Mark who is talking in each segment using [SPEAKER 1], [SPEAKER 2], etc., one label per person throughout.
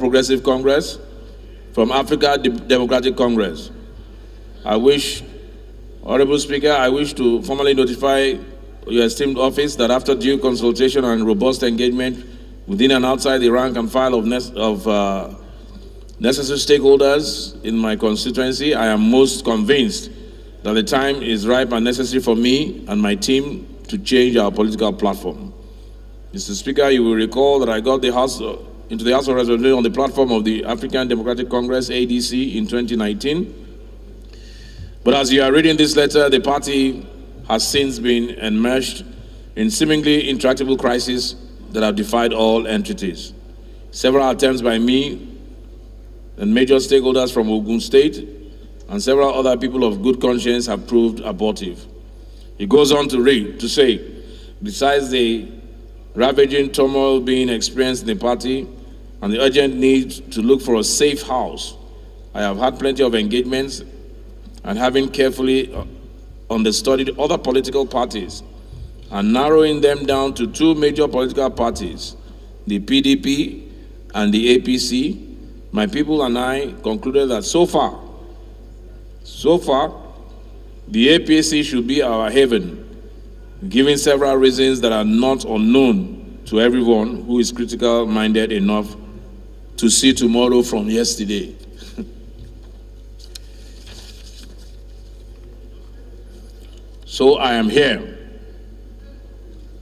[SPEAKER 1] Progressive Congress, from Africa Democratic Congress. Honorable Speaker, I wish to formally notify your esteemed office that after due consultation and robust engagement within and outside the rank and file of necessary stakeholders in my constituency, I am most convinced that the time is ripe and necessary for me and my team to change our political platform. Mr. Speaker, you will recall that I got into the House of Representatives on the platform of the African Democratic Congress, ADC, in 2019. But as you are reading this letter, the party has since been enmeshed in seemingly intractable crises that have defied all entities. Several attempts by me and major stakeholders from Ogun State and several other people of good conscience have proved abortive. He goes on to say, besides the ravaging turmoil being experienced in the party and the urgent need to look for a safe house, I have had plenty of engagements and having carefully understudied other political parties and narrowing them down to two major political parties, the PDP and the APC, my people and I concluded that so far, the APC should be our haven, given several reasons that are not unknown to everyone who is critical-minded enough to see tomorrow from yesterday. So I am here,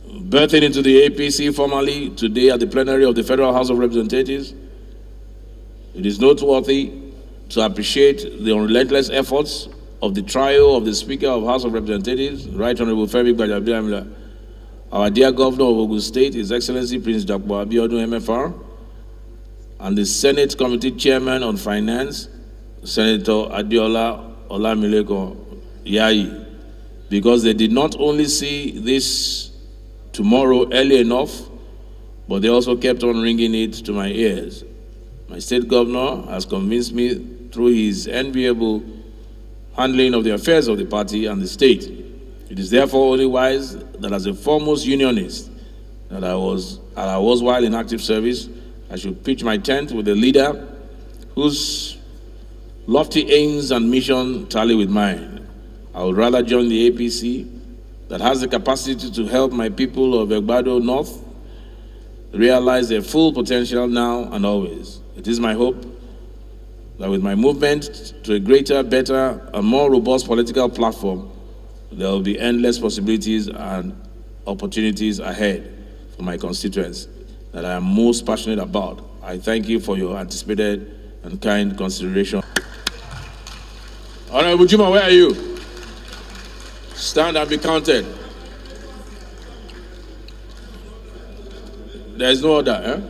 [SPEAKER 1] birthing into the APC formally today at the plenary of the Federal House of Representatives. It is noteworthy to appreciate the relentless efforts of the trio of the Speaker of House of Representatives, Right Honorable Femi Gbajabiamila, our dear Governor of Ogun State, His Excellency Prince Dakwa Abiodun MFR, and the Senate Committee Chairman on Finance, Senator Adiola Olamileko Yayi, because they did not only see this tomorrow early enough, but they also kept on ringing it to my ears. My state governor has convinced me through his enviable handling of the affairs of the party and the state. It is therefore only wise that as a foremost unionist that I was while in active service, I should pitch my tent with a leader whose lofty aims and mission tally with mine. I would rather join the APC that has the capacity to help my people of Egbado North realize their full potential now and always. It is my hope that with my movement to a greater, better, and more robust political platform, there will be endless possibilities and opportunities ahead for my constituents that I am most passionate about. I thank you for your anticipated and kind consideration. Hon.Jimoh, where are you? Stand and be counted. There is no order, eh?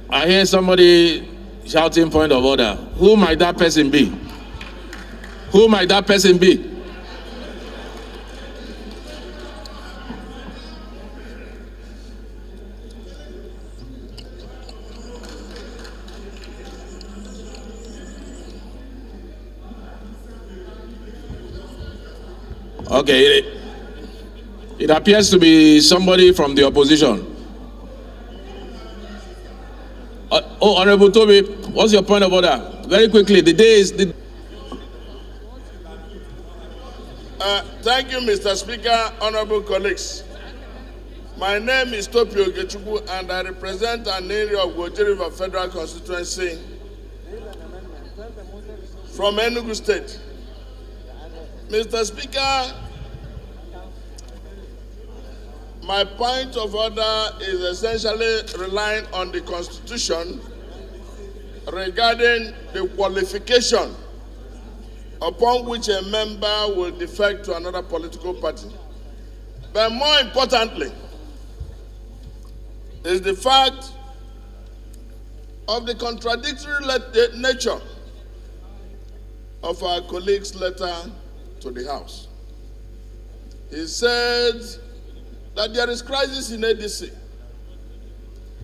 [SPEAKER 1] I hear somebody shouting point of order. Who might that person be? Who might that person be? Okay, it appears to be somebody from the opposition. Honorable Toby, what's your point of order? Very quickly, the day is...
[SPEAKER 2] Thank you, Mr. Speaker, honorable colleagues. My name is Topio Gechuku, and I represent an area of Goje River Federal Constituency from Enugu State. Mr. Speaker, my point of order is essentially relying on the Constitution regarding the qualification upon which a member will defect to another political party. But more importantly, is the fact of the contradictory nature of our colleague's letter to the House. He said that there is crisis in ADC,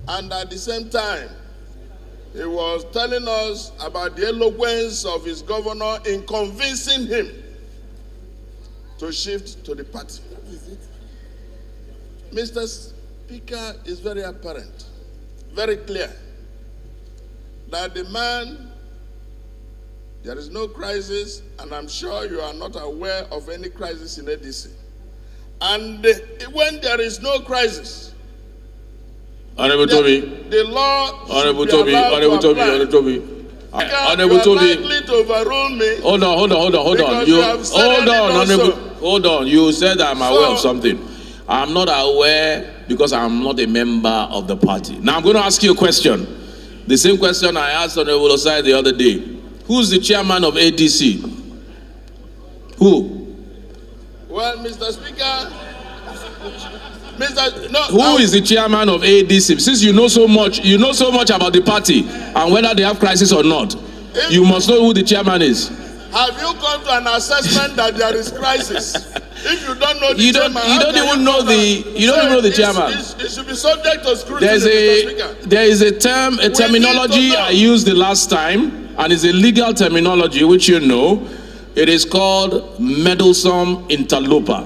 [SPEAKER 2] and at the same time, he was telling us about the eloquence of his governor in convincing him to shift to the party. Mr. Speaker, it's very apparent, very clear, that the man, there is no crisis, and I'm sure you are not aware of any crisis in ADC. And when there is no crisis,
[SPEAKER 1] Honorable Toby.
[SPEAKER 2] The law
[SPEAKER 1] Honorable
[SPEAKER 2] should be allowed
[SPEAKER 1] Honorable
[SPEAKER 2] to apply.
[SPEAKER 1] Honorable Toby.
[SPEAKER 2] Honorable you are likely to overrule me.
[SPEAKER 1] Hold on. Hold on. You said I'm aware of something. I'm not aware because I'm not a member of the party. Now I'm going to ask you a question. The same question I asked Honorable Osai the other day. Who's the chairman of ADC? Who?
[SPEAKER 2] Well, Mr. Speaker,
[SPEAKER 1] who is the chairman of ADC? Since you know so much about the party and whether they have crisis or not, you must know who the chairman is.
[SPEAKER 2] Have you come to an assessment that there is crisis? If you don't know the chairman,
[SPEAKER 1] you don't even know the chairman.
[SPEAKER 2] It should be subject to scrutiny.
[SPEAKER 1] There is a terminology I used the last time, and it's a legal terminology which you know. It is called meddlesome interloper,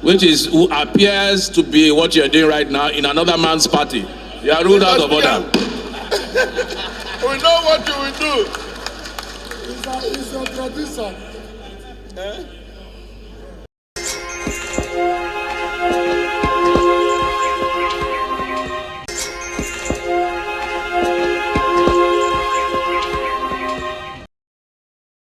[SPEAKER 1] which who appears to be what you're doing right now in another man's party. You are ruled out of order.
[SPEAKER 2] We know what you will do.
[SPEAKER 3] It's a tradition.